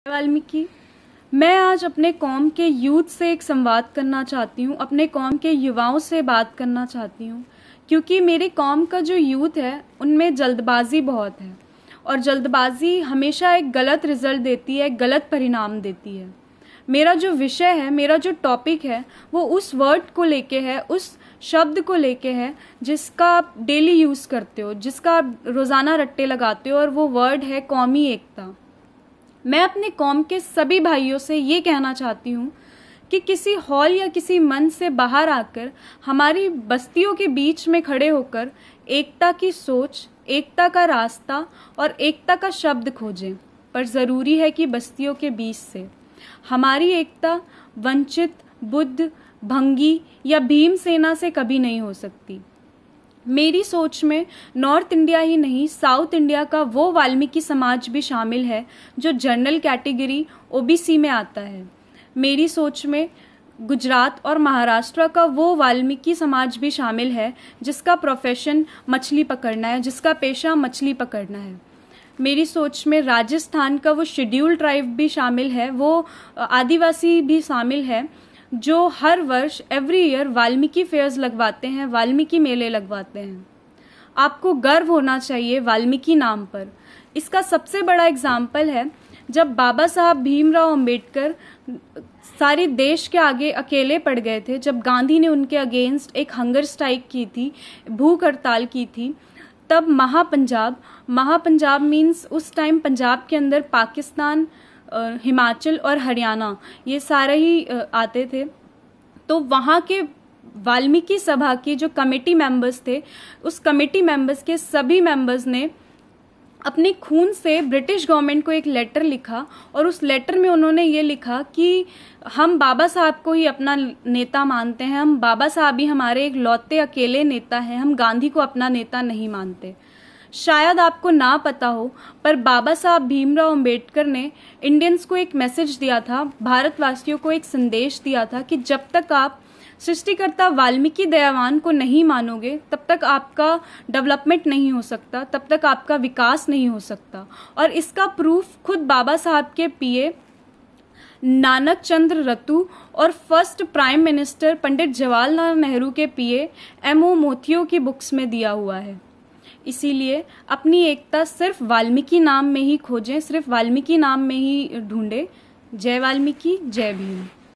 वाल्मीकि। मैं आज अपने कौम के यूथ से एक संवाद करना चाहती हूँ, अपने कौम के युवाओं से बात करना चाहती हूँ, क्योंकि मेरी कौम का जो यूथ है उनमें जल्दबाजी बहुत है और जल्दबाजी हमेशा एक गलत रिजल्ट देती है, एक गलत परिणाम देती है। मेरा जो विषय है, मेरा जो टॉपिक है वो उस वर्ड को लेके है, उस शब्द को लेके है जिसका आप डेली यूज़ करते हो, जिसका आप रोज़ाना रट्टे लगाते हो, और वो वर्ड है कौमी एकता। मैं अपने कौम के सभी भाइयों से ये कहना चाहती हूँ कि किसी हॉल या किसी मंच से बाहर आकर हमारी बस्तियों के बीच में खड़े होकर एकता की सोच, एकता का रास्ता और एकता का शब्द खोजें, पर ज़रूरी है कि बस्तियों के बीच से। हमारी एकता वंचित, बुद्ध, भंगी या भीमसेना से कभी नहीं हो सकती। मेरी सोच में नॉर्थ इंडिया ही नहीं, साउथ इंडिया का वो वाल्मीकि समाज भी शामिल है जो जनरल कैटेगरी ओबीसी में आता है। मेरी सोच में गुजरात और महाराष्ट्र का वो वाल्मीकि समाज भी शामिल है जिसका प्रोफेशन मछली पकड़ना है, जिसका पेशा मछली पकड़ना है। मेरी सोच में राजस्थान का वो शेड्यूल ट्राइब भी शामिल है, वो आदिवासी भी शामिल है जो हर वर्ष एवरी ईयर वाल्मीकि फेयर्स लगवाते हैं, वाल्मीकि मेले लगवाते हैं। आपको गर्व होना चाहिए वाल्मीकि नाम पर। इसका सबसे बड़ा एग्जाम्पल है जब बाबा साहब भीमराव अंबेडकर सारे देश के आगे अकेले पड़ गए थे, जब गांधी ने उनके अगेंस्ट एक हंगर स्ट्राइक की थी, भूख हड़ताल की थी, तब महापंजाब मीन्स उस टाइम पंजाब के अंदर पाकिस्तान, हिमाचल और हरियाणा ये सारे ही आते थे। तो वहाँ के वाल्मीकि सभा के जो कमेटी मेंबर्स थे, उस कमेटी मेंबर्स के सभी मेंबर्स ने अपने खून से ब्रिटिश गवर्नमेंट को एक लेटर लिखा और उस लेटर में उन्होंने ये लिखा कि हम बाबा साहब को ही अपना नेता मानते हैं, हम बाबा साहब ही हमारे एक लौते अकेले नेता हैं, हम गांधी को अपना नेता नहीं मानते। शायद आपको ना पता हो, पर बाबा साहब भीमराव अंबेडकर ने इंडियंस को एक मैसेज दिया था, भारतवासियों को एक संदेश दिया था कि जब तक आप सृष्टिकर्ता वाल्मीकि दयावान को नहीं मानोगे तब तक आपका डेवलपमेंट नहीं हो सकता, तब तक आपका विकास नहीं हो सकता। और इसका प्रूफ खुद बाबा साहब के पीए नानक चंद्र रतु और first prime minister Pandit Jawaharlal Nehru के पीए एमओ मोतियों की बुक्स में दिया हुआ है। इसीलिए अपनी एकता सिर्फ वाल्मीकि नाम में ही खोजें, सिर्फ वाल्मीकि नाम में ही ढूंढें। जय वाल्मीकि, जय भीम।